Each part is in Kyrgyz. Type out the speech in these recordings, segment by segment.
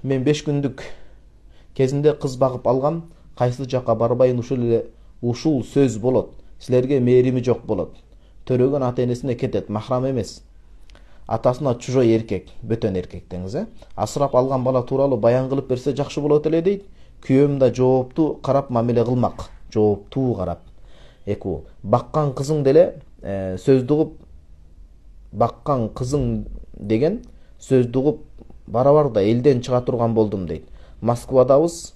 Мен 5 күндүк кезинде кыз багып алгам, кайсы жакка барбайын ушул сөз болот. Силерге мээрими жок болот. Төрөгөн ата энесине кетет, махрам эмес. Атасына чужой эркек, бөтөн эркек деңиз, асырап алган бала тууралуу баян кылып берсе жакшы болот эле дейт. Күйөөм да жооптуу карап мамиле кылмак, жооптуу карап. Эку баккан кызың деле сөздү угуп, баккан кызың деген сөздү угуп бара-барда элден чыга турган болдум дейт. Москвадабыз,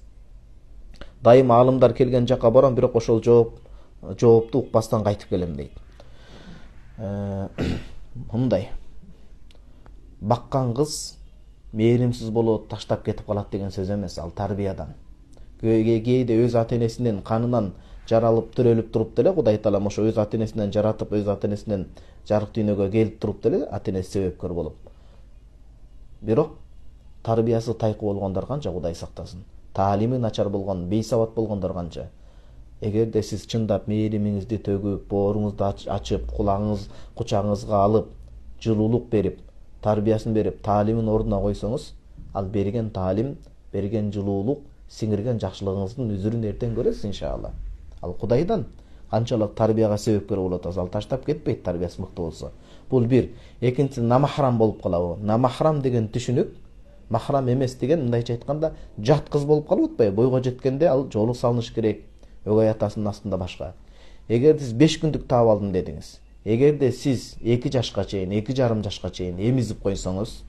дайым аалымдар келген жакка барам, бирок ошол жоопту укпастан кайтып келем дейт. Мындай баккан кыз мээримсиз болот, таштап кетип калат деген сөз эмес, ал тарбиядан. Кээде өз ата энесинин канынан жаралып төрөлүп туруп деле Кудай Таалам ошо өз ата энесинен жаратып, өз ата энесинен жарык дүйнөгө келип туруп деле ата энеси себепкер болуп. Бирок тарбиясы тайкы болгондор канча, Кудай сактасын. Таалими начар болгон, бейсабат болгондор канча. Эгерде сиз чындап мээримиңизди төгүп, бооруңузду ачып, кучагыңызга алып, жылуулук берип, тарбиясын берип, таалимин ордуна койсоңуз, ал берген таалим, берген жылуулук, сиңирген жакшылыгыңыздын үзүрүн эртең көрөсүз иншалла. Ал Кудайдан канчалык тарбияга себепкер болот, ал таштап кетпейт тарбиясы мыкты болсо. Бул бир. Экинчи, намахрам болуп калабы. Намахрам деген түшүнүк, махрам эмес деген мындайча айтканда жат кыз болуп калып атпайбы? Бойго жеткенде ал жоолук салыныш керек. Өгөй атасынын астында башка. Эгерде сиз 5 күндүк таап алдым дедиңиз. Эгерде сиз 2 жашка чейин, 2,5 жашка чейин эмизип койсоңуз,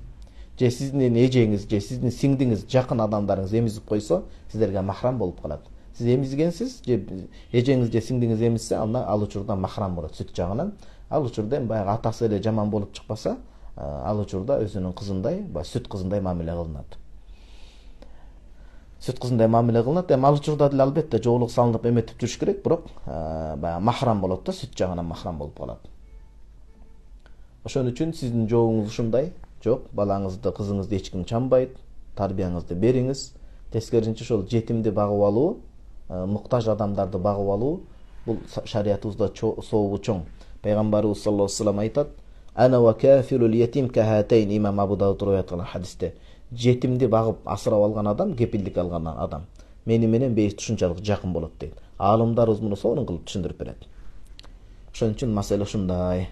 же сиздин эжеңиз, же сиздин сиңдиңиз, жакын адамдарыңыз эмизип койсо, сиздерге махрам болуп калат. Сиз эмизгенсиз, же эжеңиз же сиңдиңиз эмизсе, ал учурда махрам болот сүт жагынан. Ал учурда баягы атасы эле жаман болуп чыкпаса, ал учурда өзүнүн кызындай, сүт кызындай мамиле кылынат. Сүт кызындай мамиле кылынат. Ал учурда деле албетте жоолук салынып эметип жүрүш керек, бирок баягы махрам болот да, сүт жагынан махрам болуп калат. Ошон үчүн сиздин жообуңуз ушундай. Жок, балаңызды, кызыңызды эч ким чамбайт, тарбияңызды бериңиз. Тескерисинче ошол жетимди багып алуу, муктаж адамдарды багып алуу, бул шариятыбызда сообу чоң. Пайгамбарыбыз саллаллаху алейхи ва саллям айтат: "Ана ва кафилул ятим кахатайн", имам Абу Дауд риwayat кылган хадисте. Жетимди багып асырап алган адам, кепилдик алган адам мени менен бейишт ушунчалык жакын болот дейт. Аалымдарыбыз муну сонун кылып түшүндүрүп берет. Ошон үчүн маселе ушундай.